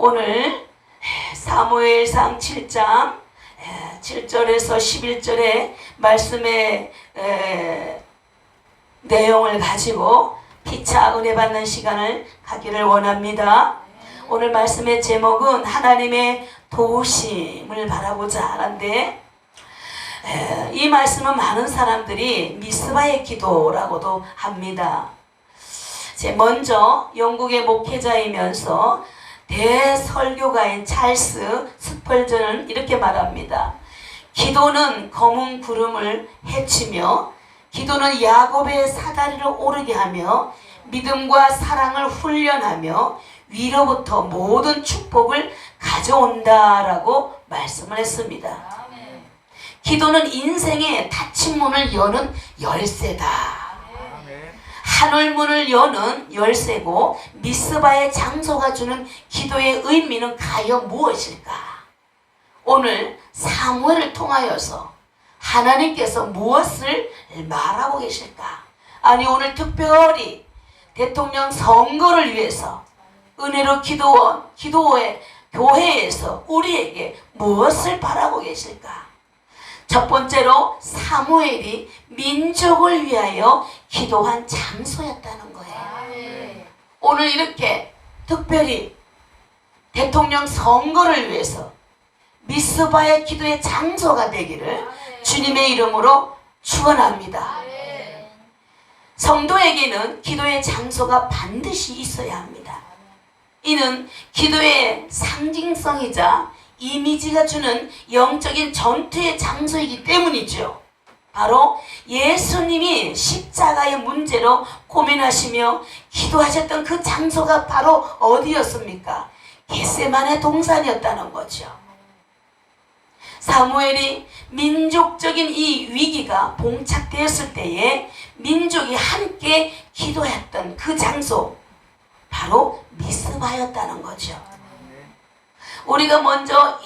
오늘 사무엘상 7장 7절에서 11절의 말씀의 내용을 가지고 피차 은혜 받는 시간을 갖기를 원합니다. 오늘 말씀의 제목은 하나님의 도우심을 바라보자 하는데, 이 말씀은 많은 사람들이 미스바의 기도라고도 합니다. 먼저 영국의 목회자이면서 대설교가인 찰스 스펄전은 이렇게 말합니다. 기도는 검은 구름을 헤치며, 기도는 야곱의 사다리를 오르게 하며, 믿음과 사랑을 훈련하며 위로부터 모든 축복을 가져온다라고 말씀을 했습니다. 기도는 인생의 닫힌 문을 여는 열쇠다. 하늘문을 여는 열쇠고, 미스바의 장소가 주는 기도의 의미는 과연 무엇일까? 오늘 사무엘을 통하여서 하나님께서 무엇을 말하고 계실까? 아니, 오늘 특별히 대통령 선거를 위해서 은혜로 기도의 교회에서 우리에게 무엇을 바라고 계실까? 첫 번째로 사무엘이 민족을 위하여 기도한 장소였다는 거예요. 오늘 이렇게 특별히 대통령 선거를 위해서 미스바의 기도의 장소가 되기를 주님의 이름으로 축원합니다. 성도에게는 기도의 장소가 반드시 있어야 합니다. 이는 기도의 상징성이자 이미지가 주는 영적인 전투의 장소이기 때문이죠. 바로 예수님이 십자가의 문제로 고민하시며 기도하셨던 그 장소가 바로 어디였습니까? 겟세마네 동산이었다는 거죠. 사무엘이 민족적인 이 위기가 봉착되었을 때에 민족이 함께 기도했던 그 장소, 바로 미스바였다는 거죠. 우리가 먼저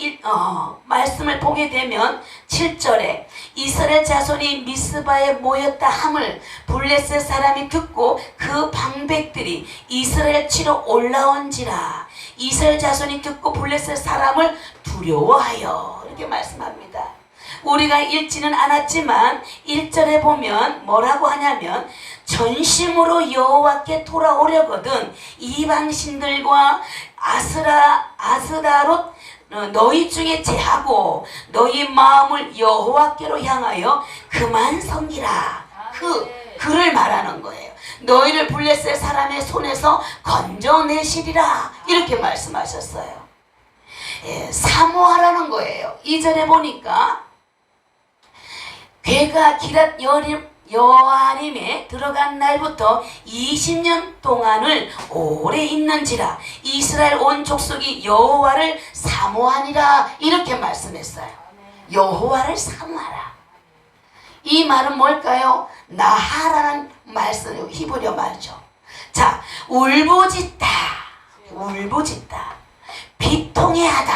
말씀을 보게 되면 7절에 이스라엘 자손이 미스바에 모였다 함을 블레셋 사람이 듣고 그 방백들이 이스라엘 치러 올라온지라. 이스라엘 자손이 듣고 블레셋 사람을 두려워하여, 이렇게 말씀합니다. 우리가 읽지는 않았지만 1절에 보면 뭐라고 하냐면, 전심으로 여호와께 돌아오려거든 이방신들과 아스다롯 너희 중에 제하고 너희 마음을 여호와께로 향하여 그만 섬기라. 그를 말하는 거예요. 너희를 블레셋 사람의 손에서 건져내시리라, 이렇게 말씀하셨어요. 사모하라는 거예요. 2절에 보니까 괴가 기랏 여호와님에 들어간 날부터 20년 동안을 오래 있는지라. 이스라엘 온 족속이 여호와를 사모하니라, 이렇게 말씀했어요. 여호와를 사모하라. 이 말은 뭘까요? 나하라는 말씀, 히브리어 말이죠. 자, 울부짖다, 비통해하다,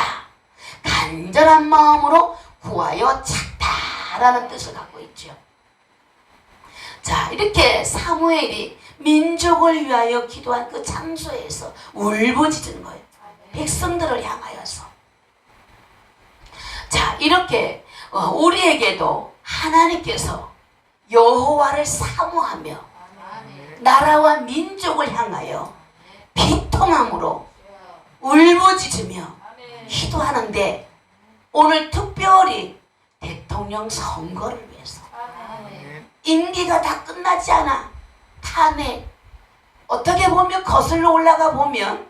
간절한 마음으로 구하여 찾다라는 뜻을 갖고 있죠. 자, 이렇게 사무엘이 민족을 위하여 기도한 그 장소에서 울부짖은 거예요. 백성들을 향하여서. 자, 이렇게 우리에게도 하나님께서 여호와를 사모하며 나라와 민족을 향하여 비통함으로 울부짖으며 기도하는데, 오늘 특별히 대통령 선거를 위해서, 임기가 다 끝나지 않아 탄핵, 어떻게 보면 거슬러 올라가 보면,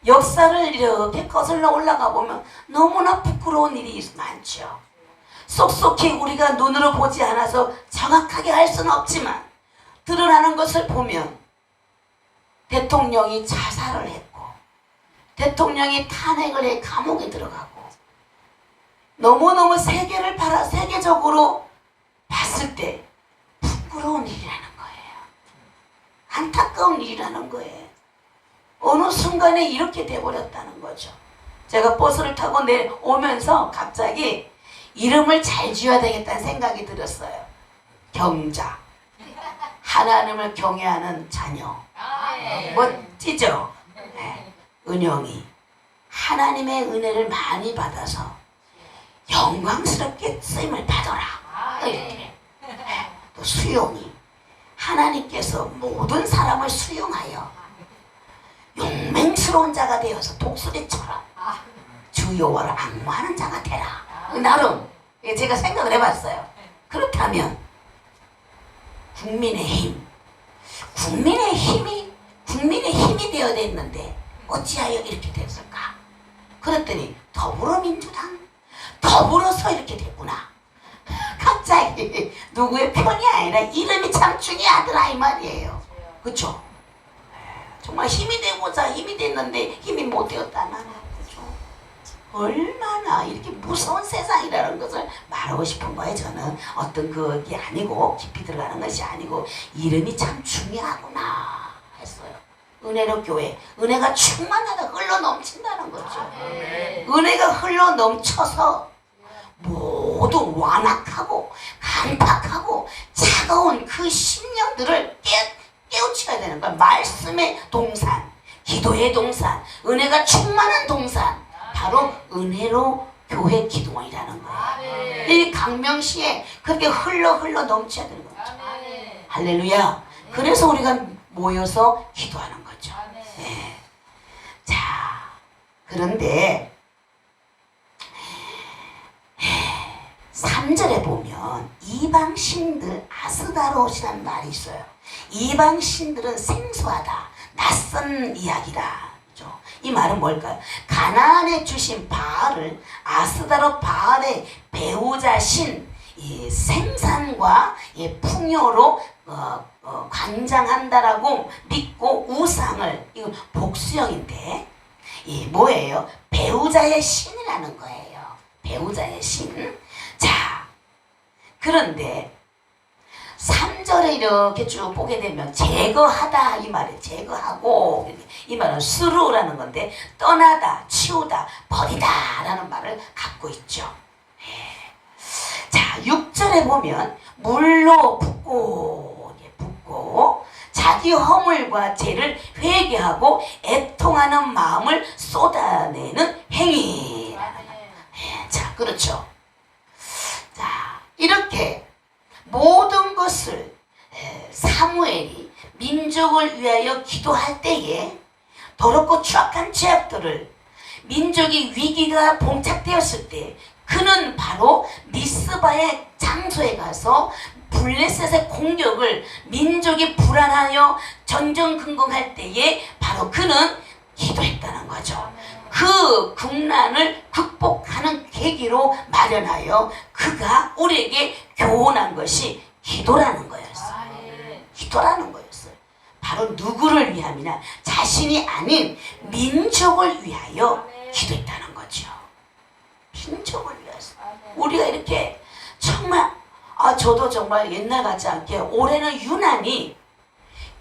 역사를 이렇게 거슬러 올라가 보면 너무나 부끄러운 일이 많죠. 속속히 우리가 눈으로 보지 않아서 정확하게 할 수는 없지만, 드러나는 것을 보면 대통령이 자살을 했고, 대통령이 탄핵을 해 감옥에 들어가고, 너무너무 세계적으로 봤을 때 부끄러운 일이라는 거예요. 안타까운 일이라는 거예요. 어느 순간에 이렇게 돼버렸다는 거죠. 제가 버스를 타고 내오면서 갑자기 이름을 잘 지어야 되겠다는 생각이 들었어요. 경자, 하나님을 경외하는 자녀. 멋지죠? 네. 은영이, 하나님의 은혜를 많이 받아서 영광스럽게 쓰임을 받아라. 이렇게. 또 수용이 하나님께서 모든 사람을 수용하여 용맹스러운 자가 되어서 독수리처럼 주 여호와를 앙모하는 자가 되라. 나름 제가 생각을 해봤어요. 그렇다면 국민의 힘이 되어야 됐는데 어찌하여 이렇게 됐을까? 그랬더니 더불어서 이렇게 됐구나. 갑자기 누구의 편이 아니라 이름이 참 중요하더라 이 말이에요. 그렇죠? 정말 힘이 되고자 힘이 됐는데 힘이 못 되었다나. 그렇죠? 얼마나 이렇게 무서운 세상이라는 것을 말하고 싶은 거예요. 저는 어떤 그게 아니고 깊이 들어가는 것이 아니고 이름이 참 중요하구나 했어요. 은혜로 교회, 은혜가 충만하다, 흘러 넘친다는 거죠. 은혜가 흘러 넘쳐서 모두 완악하고 강팍하고 차가운 그 심령들을 깨우쳐야 되는 거야. 말씀의 동산, 기도의 동산, 은혜가 충만한 동산, 바로 은혜로 교회 기도원이라는 거예요. 이 강명시에 그렇게 흘러 넘쳐야 되는 거죠. 할렐루야. 그래서 우리가 모여서 기도하는 거죠. 네. 자, 그런데 3절에 보면 이방신들 아스다롯이라는 말이 있어요. 이방신들은 생소하다, 낯선 이야기다. 그렇죠? 이 말은 뭘까요? 가나안에 주신 바알을 아스다롯 바알의 배우자신 이 생산과 풍요로 관장한다라고 믿고 우상을, 이거 복수형인데 이 뭐예요? 배우자의 신이라는 거예요. 배우자의 신. 자, 그런데 3절에 이렇게 쭉 보게 되면 제거하다 이 말이에요. 제거하고, 이 말은 스루라는 건데 떠나다, 치우다, 버리다 라는 말을 갖고 있죠. 자, 6절에 보면 물로 붓고 자기 허물과 죄를 회개하고 애통하는 마음을 쏟아내는 행위라는 거예요. 자, 그렇죠. 자, 이렇게 모든 것을 사무엘이 민족을 위하여 기도할 때에 더럽고 추악한 죄악들을 민족이 위기가 봉착되었을 때 그는 바로 미스바의 장소에 가서 블레셋의 공격을 민족이 불안하여 전전긍긍할 때에 바로 그는 기도했다는 거죠. 그 국난을 극복하는 계기로 마련하여 그가 우리에게 교훈한 것이 기도라는 거였어요. 기도라는 거였어요. 바로 누구를 위함이냐? 자신이 아닌 민족을 위하여 기도했다는 거죠. 민족을 위해서. 우리가 이렇게 정말 저도 정말 옛날 같지 않게 올해는 유난히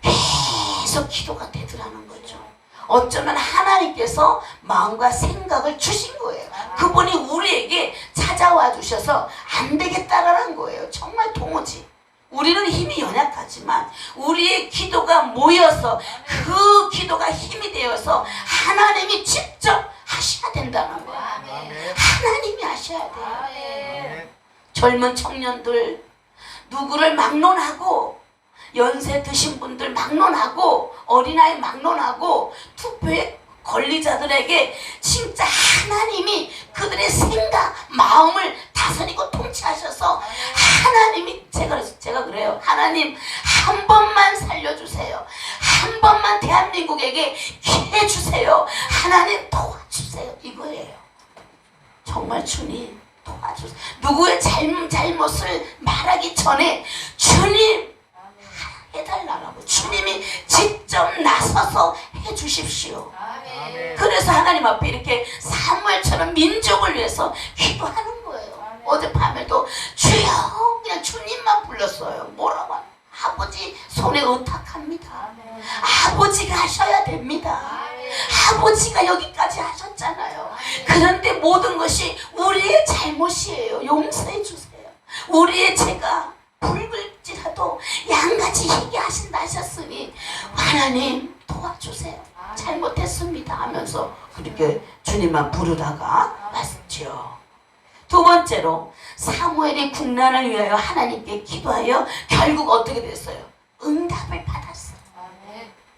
계속 기도가 되더라는 거죠. 어쩌면 하나님께서 마음과 생각을 주신 거예요. 그분이 우리에게 찾아와 주셔서 안 되겠다라는 거예요. 정말 도무지. 우리는 힘이 연약하지만 우리의 기도가 모여서 그 기도가 힘이 되어서 하나님이 직접 하셔야 된다는 거예요. 하나님이 하셔야 돼요. 젊은 청년들 누구를 막론하고 연세 드신 분들 막론하고 어린아이 막론하고 투표에 권리자들에게 진짜 하나님이 그들의 생각 마음을 다스리고 통치하셔서 하나님이 제가 그래요. 하나님 한 번만 살려주세요. 한 번만 대한민국에게 기회 주세요. 하나님 도와주세요. 이거예요. 정말 주님 도와주세요. 누구의 잘못을 말하기 전에 주님 해달라고 주님이 직접 나서서 해주십시오. 그래서 하나님 앞에 이렇게 사무엘처럼 민족을 위해서 기도하는 거예요. 어젯밤에도 주여 그냥 주님만 불렀어요. 뭐라고 하냐? 아버지 손에 의탁합니다. 아버지가 하셔야 됩니다. 아버지가 여기까지 하셨잖아요. 그런데 모든 것이 우리의 잘못이에요. 용서해 주세요. 우리의 죄가 붉을지라도 양같이 희게 하신다 하셨으니 하나님 도와주세요. 잘못했습니다 하면서 그렇게 주님만 부르다가 왔죠. 두 번째로 사무엘이 국난을 위하여 하나님께 기도하여 결국 어떻게 됐어요? 응답을 받았어요.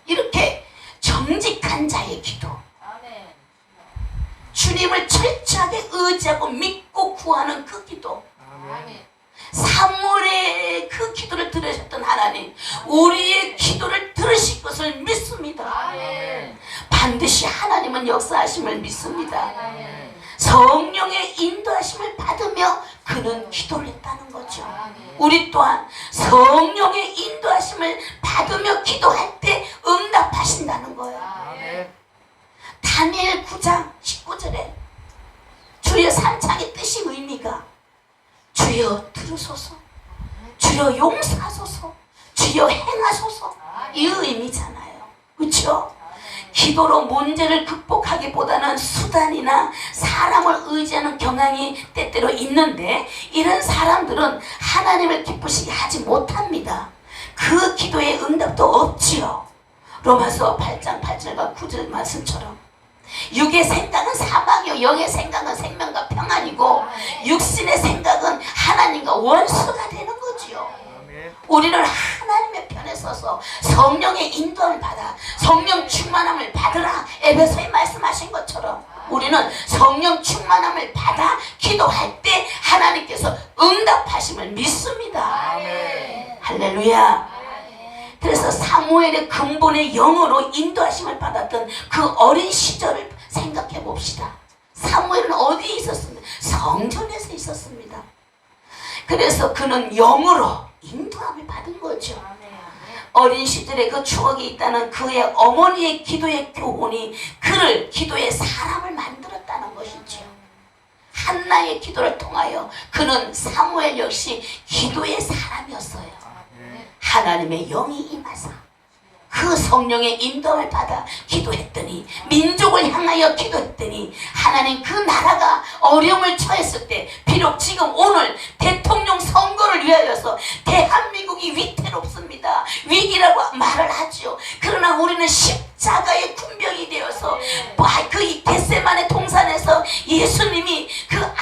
이렇게 정직한 자의 기도, 주님을 철저하게 의지하고 믿고 구하는 그 기도, 사무엘의 그 기도를 들으셨던 하나님, 우리의 기도를 들으실 것을 믿습니다. 반드시 하나님은 역사하심을 믿습니다. 성령의 인도하심을 받으며 그는 기도를 했다는 거죠. 우리 또한 성령의 인도하심을 받으며 기도할 때 응답하신다는 거예요. 다니엘 9장 19절에 주여 산창의 뜻이 의미가 주여 들으소서, 주여 용서하소서, 주여 행하소서, 이 의미잖아요. 그렇죠? 기도로 문제를 극복하기보다는 수단이나 사람을 의지하는 경향이 때때로 있는데, 이런 사람들은 하나님을 기쁘시게 하지 못합니다. 그 기도의 응답도 없지요. 로마서 8장 8절과 9절 말씀처럼 육의 생각은 사망이요 영의 생각은 생명과 평안이고 육신의 생각은 하나님과 원수가 되는 거지요. 우리는 하나님의 편에 서서 성령의 인도를 받아 성령 충만함을 받으라, 에베소에 말씀하신 것처럼 우리는 성령 충만함을 받아 기도할 때 하나님께서 응답하심을 믿습니다. 할렐루야. 그래서 사무엘의 근본의 영으로 인도하심을 받았던 그 어린 시절을 생각해 봅시다. 사무엘은 어디에 있었습니까? 성전에서 있었습니다. 그래서 그는 영으로 인도함을 받은 거죠. 어린 시절에 그 추억이 있다는 그의 어머니의 기도의 교훈이 그를 기도의 사람을 만들었다는 것이죠. 한나의 기도를 통하여 그는 사무엘 역시 기도의 사람이었어요. 하나님의 영이 임하사 그 성령의 인도를 받아 기도했더니, 민족을 향하여 기도했더니 하나님 그 나라가 어려움을 처했을 때, 비록 지금 오늘 대통령 선거를 위하여서 대한민국이 위태롭습니다, 위기라고 말을 하죠. 그러나 우리는 십자가의 군병이 되어서 그 겟세마네 동산에서 예수님이 그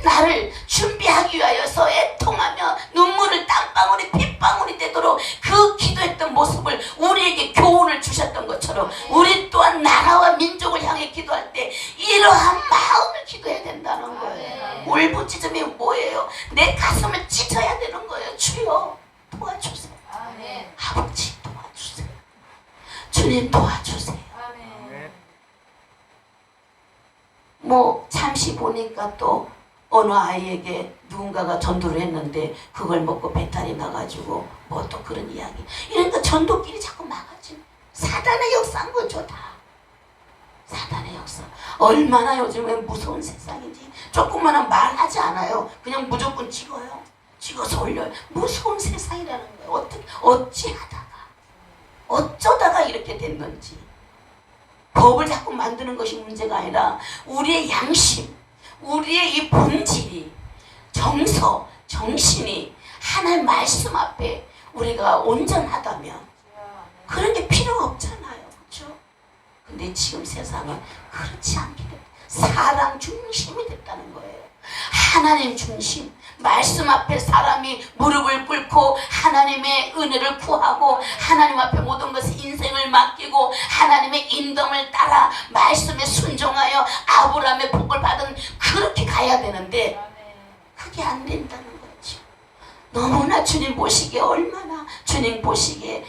나를 준비하기 위하여서 애통하며 눈물을 땀방울이 핏방울이 되도록 그 기도했던 모습을 우리에게 교훈을 주셨던 것처럼, 우리 또한 나라와 민족을 향해 기도할 때 이러한 마음을 기도해야 된다는 거예요. 울부짖음이 뭐예요? 내 가슴을 찢어야 되는 거예요. 주여 도와주세요. 아버지 도와주세요. 주님 도와주세요. 뭐 잠시 보니까 또 어느 아이에게 누군가가 전도를 했는데 그걸 먹고 배탈이 나가지고 뭐 또 그런 이야기. 이러니까 전도끼리 자꾸 막아지. 사단의 역사인 거죠, 다. 사단의 역사. 얼마나 요즘에 무서운 세상인지. 조금만 말하지 않아요. 그냥 무조건 찍어요. 찍어서 올려요. 무서운 세상이라는 거예요. 어찌하다가 어쩌다가 이렇게 됐는지. 법을 자꾸 만드는 것이 문제가 아니라 우리의 양심, 우리의 이 본질이, 정서, 정신이 하나님 말씀 앞에 우리가 온전하다면 그런 게 필요가 없잖아요. 그렇죠? 근데 지금 세상은 그렇지 않게 됐다. 사람 중심이 됐다는 거예요. 하나님 중심. 말씀 앞에 사람이 무릎을 꿇고 하나님의 은혜를 구하고 하나님 앞에 모든 것을 인생을 맡기고 하나님의 인도를 따라 말씀에 순종하여 아브라함의 복을 받은, 그렇게 가야 되는데 그게 안 된다는 거죠. 너무나 주님 보시기에, 얼마나 주님 보시기에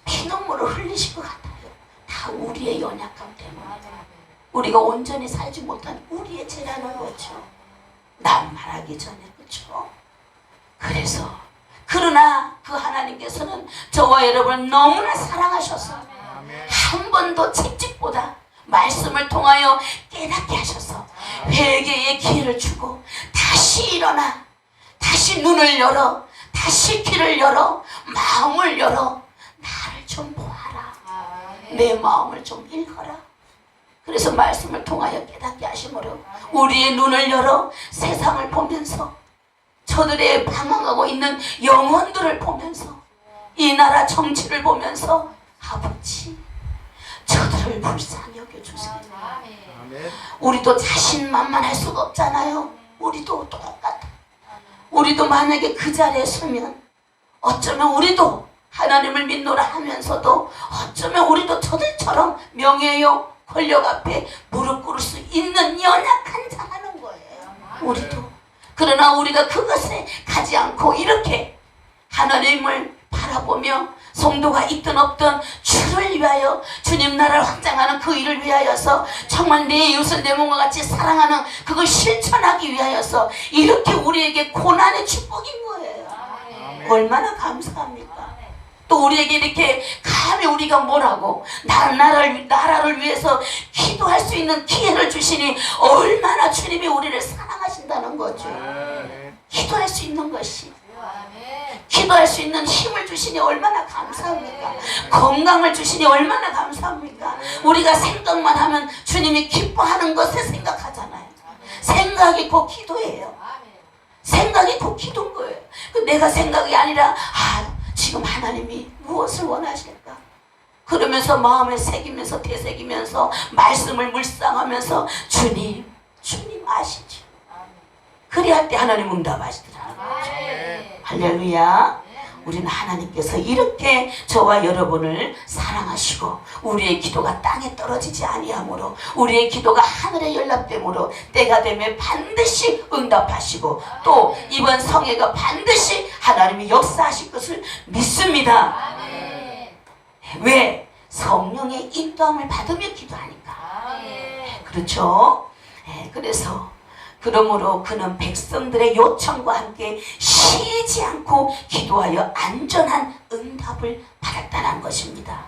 피눈물을 흘리실 것 같아요. 다 우리의 연약함 때문에, 우리가 온전히 살지 못한 우리의 죄라는 거죠. 남 말하기 전에. 그렇죠? 그래서 그러나 그 하나님께서는 저와 여러분을 너무나 사랑하셔서 한 번도 채찍보다 말씀을 통하여 깨닫게 하셔서 회개의 기회를 주고, 다시 일어나, 다시 눈을 열어, 다시 귀를 열어, 마음을 열어, 나를 좀 보아라, 내 마음을 좀 읽어라. 그래서 말씀을 통하여 깨닫게 하심으로 우리의 눈을 열어 세상을 보면서, 저들의 방황하고 있는 영혼들을 보면서, 이 나라 정치를 보면서, 아버지 저들을 우리를 불쌍히 여겨주세요. 아멘. 우리도 자신만만할 수가 없잖아요. 우리도 똑같아. 우리도 만약에 그 자리에 서면 어쩌면 우리도 하나님을 믿노라 하면서도 어쩌면 우리도 저들처럼 명예요 권력 앞에 무릎 꿇을 수 있는 연약한 자라는 거예요. 우리도. 그러나 우리가 그것에 가지 않고 이렇게 하나님을 바라보며 성도가 있든 없든 주를 위하여 주님 나라를 확장하는 그 일을 위하여서 정말 내 이웃을 내 몸과 같이 사랑하는 그걸 실천하기 위하여서 이렇게 우리에게 고난의 축복인 거예요. 얼마나 감사합니까? 또 우리에게 이렇게 감히 우리가 뭐라고 나라를 위해서 기도할 수 있는 기회를 주시니 얼마나 주님이 우리를 사랑하신다는 거죠. 기도할 수 있는 것이, 기도할 수 있는 힘을 주시니 얼마나 감사합니까? 건강을 주시니 얼마나 감사합니까? 우리가 생각만 하면 주님이 기뻐하는 것을 생각하잖아요. 생각이 곧 기도예요. 생각이 곧 기도인 거예요. 내가 생각이 아니라 지금 하나님이 무엇을 원하실까? 그러면서 마음에 새기면서 되새기면서 말씀을 묵상하면서 주님 아시지? 그리할 때 하나님 응답하시더라고요. 할렐루야. 우리는 하나님께서 이렇게 저와 여러분을 사랑하시고 우리의 기도가 땅에 떨어지지 아니하므로 우리의 기도가 하늘에 연락되므로 때가 되면 반드시 응답하시고 또 이번 성회가 반드시 하나님이 역사하실 것을 믿습니다. 왜? 성령의 인도함을 받으며 기도하니까. 그렇죠? 그러므로 그는 백성들의 요청과 함께 쉬지 않고 기도하여 안전한 응답을 받았다는 것입니다.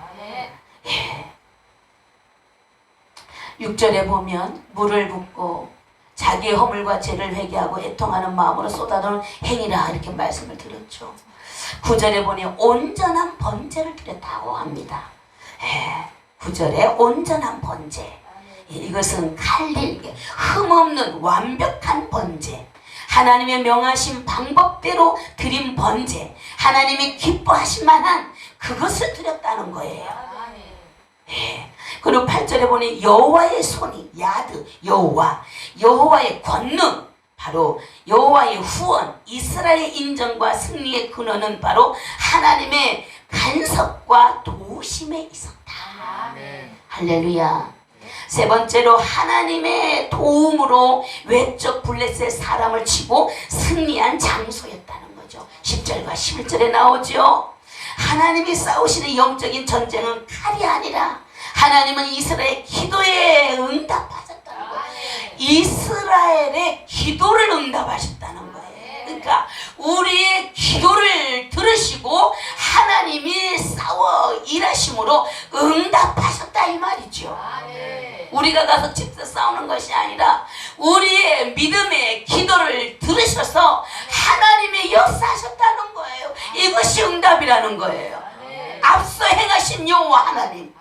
6절에 보면 물을 붓고 자기의 허물과 죄를 회개하고 애통하는 마음으로 쏟아놓은 행위라 이렇게 말씀을 드렸죠. 9절에 보니 온전한 번제를 드렸다고 합니다. 9절에 온전한 번제. 이것은 칼릴 흠없는 완벽한 번제, 하나님의 명하신 방법대로 드린 번제, 하나님이 기뻐하실 만한 그것을 드렸다는 거예요. 그리고 8절에 보니 여호와의 손이 야드, 여호와의 권능, 바로 여호와의 후원, 이스라엘의 인정과 승리의 근원은 바로 하나님의 간섭과 도우심에 있었다. 할렐루야. 세 번째로 하나님의 도움으로 외적 블레셋 사람을 치고 승리한 장소였다는 거죠. 10절과 11절에 나오죠. 하나님이 싸우시는 영적인 전쟁은 칼이 아니라 하나님은 이스라엘의 기도에 응답하셨다는 거예요. 이스라엘의 기도를 응답하셨다는 거예요. 그러니까 우리의 기도를 들으시고 하나님이 싸워 일하심으로 응답하셨다 이 말이죠. 우리가 가서 직접 싸우는 것이 아니라 우리의 믿음의 기도를 들으셔서 하나님이 역사하셨다는 거예요. 이것이 응답이라는 거예요. 앞서 행하신 여호와 하나님.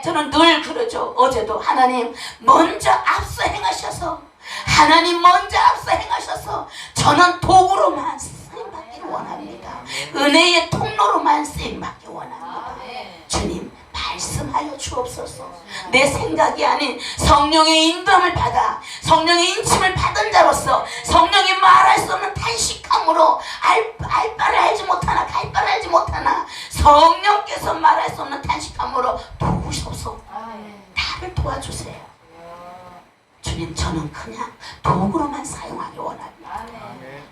저는 늘 그러죠. 어제도 하나님 먼저 앞서 행하셔서, 하나님 먼저 앞서 행하셔서 저는 도구로만 쓰임받기를 원합니다. 은혜의 통로로만 쓰임받기 원합니다. 주님 말씀하여 주옵소서. 내 생각이 아닌 성령의 인도함을 받아 성령의 인침을 받은 자로서 성령이 말할 수 없는 탄식함으로 알바를 알지 못하나 갈바를 알지 못하나 성령께서 말할 수 없는 탄식함으로 도우소서. 나를 도와주세요. 주님 저는 그냥 도구로만 사용하기 원합니다.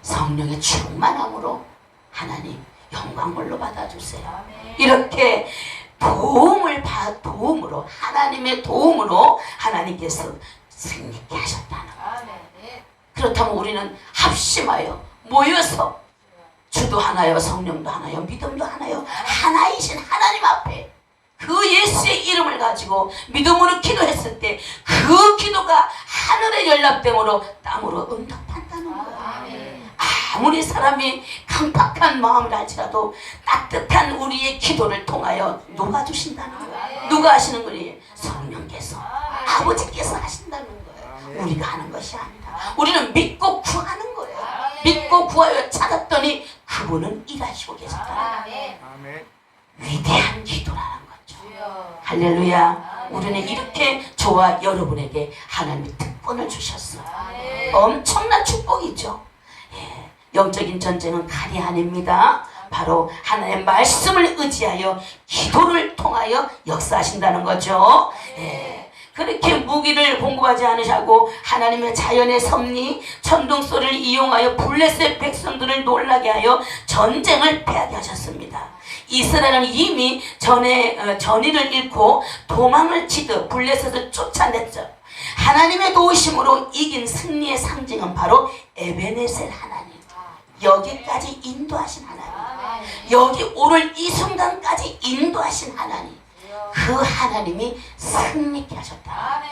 성령의 충만함으로 하나님 영광물로 받아주세요. 이렇게 도움으로 하나님의 도움으로 하나님께서 승리케 하셨다는 거예요. 그렇다면 우리는 합심하여 모여서 주도 하나요, 성령도 하나요, 믿음도 하나요, 하나이신 하나님 앞에 그 예수의 이름을 가지고 믿음으로 기도했을 때 그 기도가 하늘에 연락됨으로 땅으로 응답한다는 거예요. 아무리 사람이 강팍한 마음을 할지라도 따뜻한 우리의 기도를 통하여 녹아주신다는 거예요. 누가 하시는 거예요? 성령께서, 아버지께서 하신다는 거예요. 우리가 하는 것이 아니라 우리는 믿고 구하는 거예요. 믿고 구하여 찾았더니 그분은 일하시고 계셨다는 거예요. 위대한 기도라는 거죠. 할렐루야. 우리는 이렇게 저와 여러분에게 하나님이 특권을 주셨어요. 엄청난 축복이죠. 예, 영적인 전쟁은 칼이 아닙니다. 바로 하나님의 말씀을 의지하여 기도를 통하여 역사하신다는 거죠. 예. 그렇게 무기를 공부하지 않으시고 하나님의 자연의 섭리, 천둥 소리를 이용하여 블레셋 백성들을 놀라게 하여 전쟁을 패하게 하셨습니다. 이스라엘은 이미 전의를 잃고 도망을 치듯 블레셋을 쫓아냈죠. 하나님의 도우심으로 이긴 승리의 상징은 바로 에베네셀 하나님. 여기까지 인도하신 하나님. 여기 오늘 이 순간까지 인도하신 하나님. 그 하나님이 승리케 하셨다.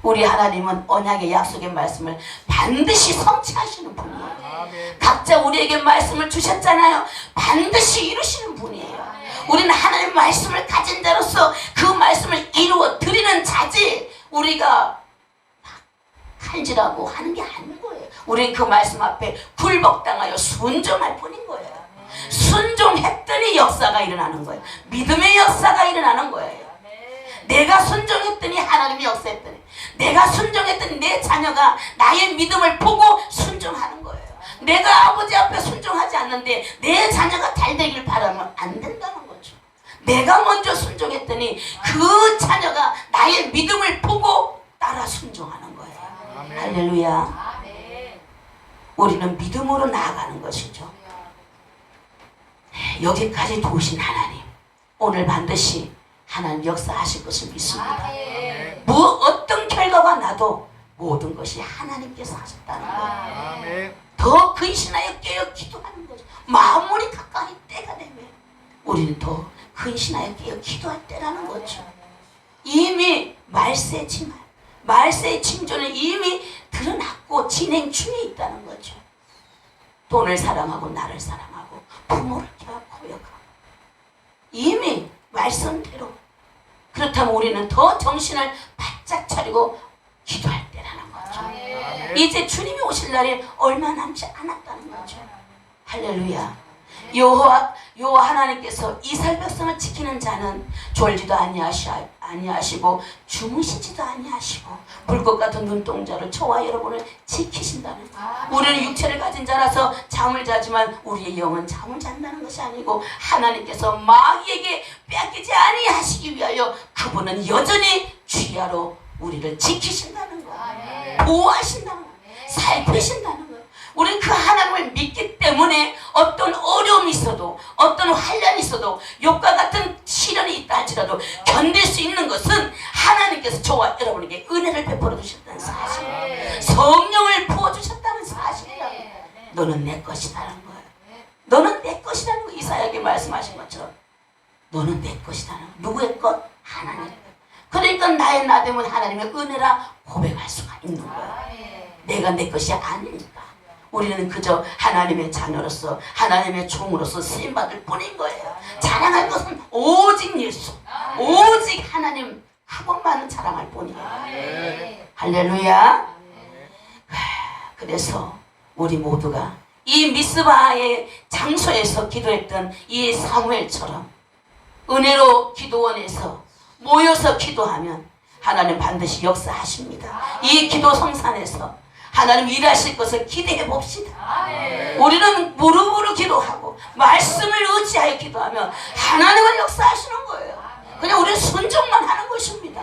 우리 하나님은 언약의 약속의 말씀을 반드시 성취하시는 분이에요. 각자 우리에게 말씀을 주셨잖아요. 반드시 이루시는 분이에요. 우리는 하나님의 말씀을 가진 자로서 그 말씀을 이루어 드리는 자지 우리가 칼질하고 하는 게 아닌 거예요. 우리는 그 말씀 앞에 굴복당하여 순종할 뿐인 거예요. 순종했더니 역사가 일어나는 거예요. 믿음의 역사가 일어나는 거예요. 내가 순종했더니 하나님이 역사했더니, 내가 순종했더니 내 자녀가 나의 믿음을 보고 순종하는 거예요. 내가 아버지 앞에 순종하지 않는데 내 자녀가 잘 되길 바라면 안 된다는 거죠. 내가 먼저 순종했더니 그 자녀가 나의 믿음을 보고 따라 순종하는 거예요. 아멘. 할렐루야. 아멘. 우리는 믿음으로 나아가는 것이죠. 여기까지 도우신 하나님, 오늘 반드시 하나님 역사하실 것을 믿습니다. 아멘. 어떤 결과가 나도 모든 것이 하나님께서 하셨다는 거예요. 아멘. 더 근신하여 깨어 기도하는 거죠. 마무리 가까이 때가 되면 우리는 더 근신하여 깨어 기도할 때라는 거죠. 이미 말세의 징조는 이미 드러났고 진행 중에 있다는 거죠. 돈을 사랑하고 나를 사랑하고 부모를 고역하고 이미 말씀대로. 그렇다면 우리는 더 정신을 바짝 차리고 기도할 때라는 거죠. 아멘. 이제 주님이 오실 날이 얼마 남지 않았다는 거죠. 할렐루야. 여호와 하나님께서 이스라엘 백성을 지키는 자는 졸지도 아니하시고 주무시지도 아니하시고 불꽃 같은 눈동자를 저와 여러분을 지키신다는 거예요. 우리는 육체를 가진 자라서 잠을 자지만 우리의 영은 잠을 잔다는 것이 아니고 하나님께서 마귀에게 뺏기지 아니하시기 위하여 그분은 여전히 주야로 우리를 지키신다는 거예요. 보호하신다는 거예요. 살피신다는 거예요. 우리는 그 하나님을 믿기 때문에 어떤 어려움이 있어도 어떤 환난이 있어도 욕과 같은 시련이 있다 할지라도 견딜 수 있는 것은 하나님께서 저와 여러분에게 은혜를 베풀어 주셨다는 사실, 성령을 부어주셨다는 사실이라고. 너는 내 것이라는 거예요. 너는 내 것이라는 거. 이사야에게 말씀하신 것처럼 너는 내 것이라는 거. 누구의 것? 하나님. 그러니까 나의 나됨은 하나님의 은혜라 고백할 수가 있는 거예요. 내가 내 것이 아니니까. 우리는 그저 하나님의 자녀로서 하나님의 종으로서 쓰임받을 뿐인 거예요. 자랑할 것은 오직 예수, 오직 하나님 그것만 자랑할 뿐이에요. 할렐루야. 그래서 우리 모두가 이 미스바의 장소에서 기도했던 이 사무엘처럼 은혜로 기도원에서 모여서 기도하면 하나님 반드시 역사하십니다. 이 기도 성산에서 하나님 일하실 것을 기대해 봅시다. 우리는 무릎으로 기도하고 말씀을 의지하여 기도하면 하나님은 역사하시는 거예요. 그냥 우리는 순종만 하는 것입니다.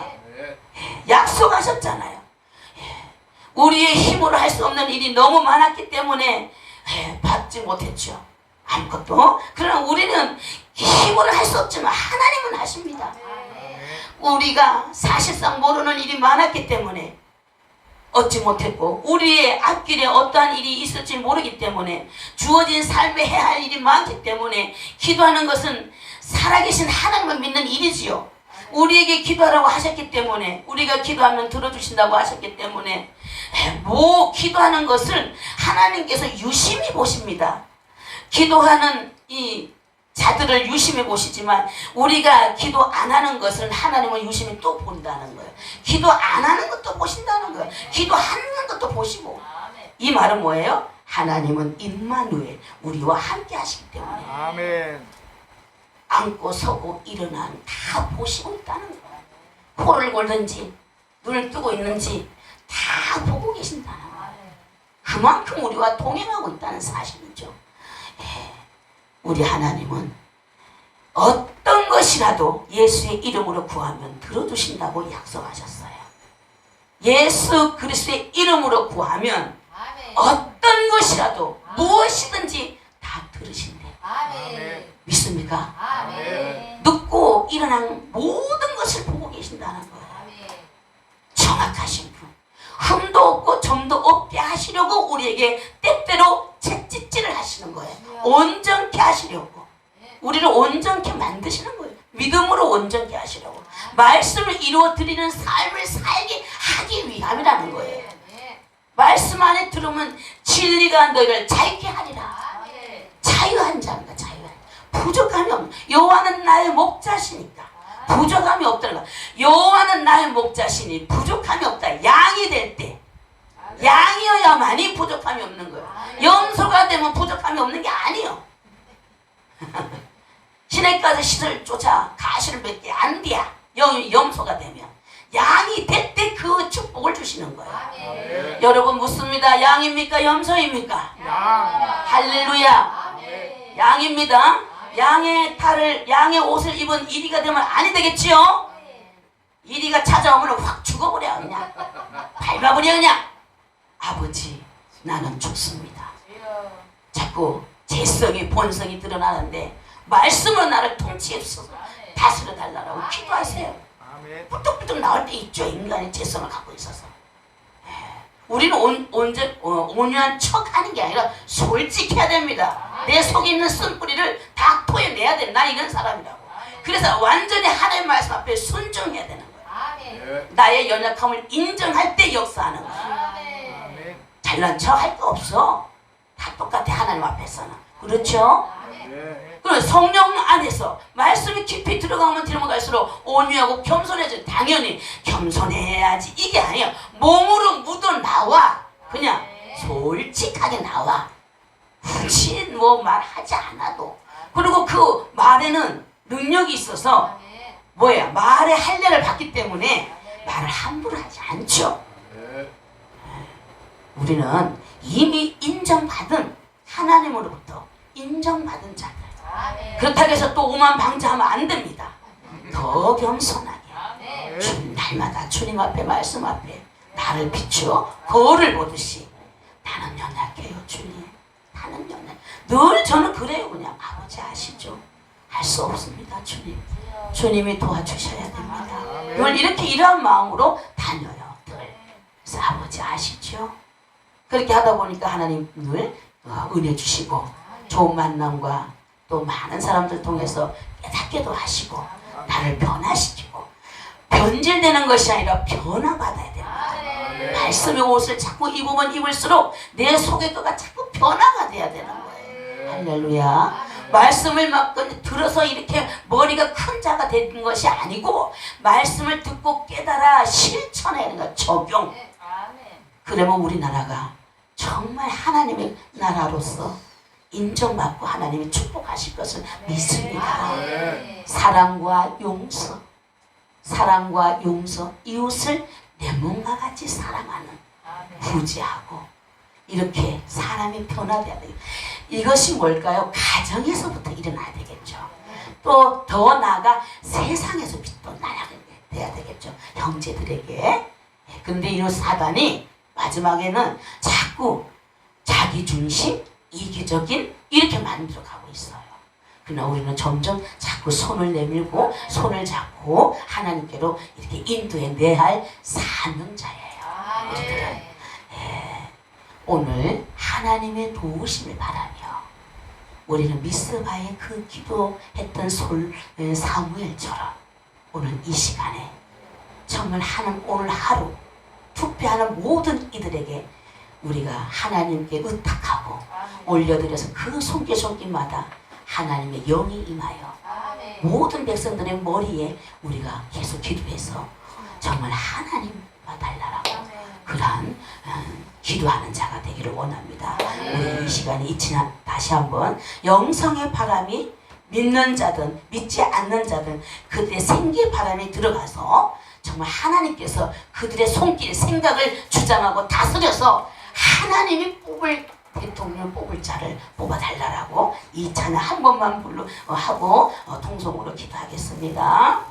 약속하셨잖아요. 우리의 힘으로 할 수 없는 일이 너무 많았기 때문에 받지 못했죠. 아무것도. 그러나 우리는 힘으로 할 수 없지만 하나님은 하십니다. 우리가 사실상 모르는 일이 많았기 때문에 얻지 못했고 우리의 앞길에 어떠한 일이 있을지 모르기 때문에 주어진 삶에 해야 할 일이 많기 때문에 기도하는 것은 살아계신 하나님을 믿는 일이지요. 우리에게 기도하라고 하셨기 때문에 우리가 기도하면 들어주신다고 하셨기 때문에 기도하는 것을 하나님께서 유심히 보십니다. 기도하는 이 자들을 유심히 보시지만 우리가 기도 안 하는 것을 하나님은 유심히 또 본다는 거예요. 기도 안 하는 것도 보신다는 거예요. 기도하는 것도 보시고. 이 말은 뭐예요? 하나님은 임마누엘, 우리와 함께 하시기 때문에 아멘. 앉고 서고 일어나는 다 보시고 있다는 거예요. 코를 골든지 눈을 뜨고 있는지 다 보고 계신다는 거예요. 그만큼 우리와 동행하고 있다는 사실이죠. 우리 하나님은 어떤 것이라도 예수의 이름으로 구하면 들어주신다고 약속하셨어요. 예수 그리스도의 이름으로 구하면 어떤 것이라도 무엇이든지 다 들으신대. 믿습니까? 눕고 일어난 모든 것을 보고 계신다는 거예요. 정확하신 분. 흠도 없고 점도 없게 하시려고 우리에게 때때로 채찍질을 하시는 거예요. 온전케 하시려고. 우리를 온전케 만드시는 거예요. 믿음으로 온전케 하시려고. 말씀을 이루어드리는 삶을 살게 하기 위함이라는 거예요. 말씀 안에 들으면 진리가 너희를 자유케 하리라. 자유한 자입니다. 자유한 자. 부족함이 없는. 여호와는 나의 목자시니까 부족함이 없더라. 여호와는 나의 목자시니 부족함이 없다. 양이 될 때 양이어야만이 부족함이 없는 거예요. 염소가 되면 부족함이 없는 게 아니에요. 시내가서 시설 쫓아 가시를 맺게 안 돼야 염소가 되면 양이 될 때 그 축복을 주시는 거예요. 여러분 묻습니다. 양입니까? 염소입니까? 할렐루야. 양입니다. 양의 옷을 입은 이리가 되면 아니 되겠지요? 이리가 찾아오면 확 죽어버려. 그냥 밟아버려. 그냥 아버지 나는 죽습니다. 자꾸 재성이 본성이 드러나는데 말씀으로 나를 통치해주셔서 다스려 달라고 기도하세요. 뿔떡뿔떡 나올 때 있죠. 인간의 재성을 갖고 있어서. 우리는 온유한 척하는 게 아니라 솔직해야 됩니다. 내 속에 있는 쓴뿌리를 다 토해내야 돼. 나 이런 사람이라고. 그래서 완전히 하나님의 말씀 앞에 순종해야 되는 거예요. 나의 연약함을 인정할 때 역사하는 거예요. 잘난 척 할 거 없어. 다 똑같아. 하나님 앞에서는. 그렇죠? 그리고 성령 안에서 말씀이 깊이 들어가면 갈수록 온유하고 겸손해져. 당연히 겸손해야지 이게 아니야. 몸으로 묻어 나와. 그냥 솔직하게 나와. 굳이 뭐 말하지 않아도. 그리고 그 말에는 능력이 있어서 뭐야 말의 할례를 받기 때문에 말을 함부로 하지 않죠. 우리는 이미 인정받은 하나님으로부터 인정받은 자들. 그렇다고 해서 또 오만방자하면 안 됩니다. 더 겸손하게 주님 날마다 주님 앞에 말씀 앞에 나를 비추어 거울을 보듯이 나는 연약해요 주님. 나는 연약. 늘 저는 그래요. 그냥 아버지 아시죠? 할 수 없습니다 주님. 주님이 도와주셔야 됩니다. 늘 이렇게 이러한 마음으로 다녀요. 그래서 아버지 아시죠? 그렇게 하다 보니까 하나님 늘 은혜 주시고 좋은 만남과 또 많은 사람들 통해서 깨닫게도 하시고 나를 변화시키고 변질되는 것이 아니라 변화받아야 됩니다. 말씀의 옷을 자꾸 입으면 입을수록 내 속의 거가 자꾸 변화가 돼야 되는 거예요. 할렐루야. 말씀을 막 들어서 이렇게 머리가 큰 자가 되는 것이 아니고 말씀을 듣고 깨달아 실천하는 것 적용. 그러면 우리나라가 정말 하나님의 나라로서 인정받고 하나님이 축복하실 것을 믿습니다. 사랑과 용서, 사랑과 용서, 이웃을 내 몸과 같이 사랑하는 구제하고 이렇게 사람이 변화돼야 돼요. 이것이 뭘까요? 가정에서부터 일어나야 되겠죠. 또 더 나아가 세상에서 빛도 나야 돼야 되겠죠. 형제들에게. 근데 이 사단이 마지막에는 자꾸 자기 중심, 이기적인 이렇게 만들어가고 있어요. 그러나 우리는 점점 자꾸 손을 내밀고 손을 잡고 하나님께로 이렇게 인도해내야 할 사명자예요. 우리들은 오늘 하나님의 도우심을 바라며 우리는 미스바의 그 기도했던 사무엘처럼 오늘 이 시간에 정말 오늘 하루 투표하는 모든 이들에게 우리가 하나님께 의탁하고 올려드려서 그 손길마다 하나님의 영이 임하여 모든 백성들의 머리에 우리가 계속 기도해서 정말 하나님 봐달라고 그러한 기도하는 자가 되기를 원합니다. 우리 이 시간에 다시 한번 영성의 바람이 믿는 자든 믿지 않는 자든 그때 생기의 바람이 들어가서 정말 하나님께서 그들의 손길 생각을 주장하고 다스려서 하나님이 뽑을 대통령 뽑을 자를 뽑아달라고 이 찬양 한 번만 하고 통성으로 기도하겠습니다.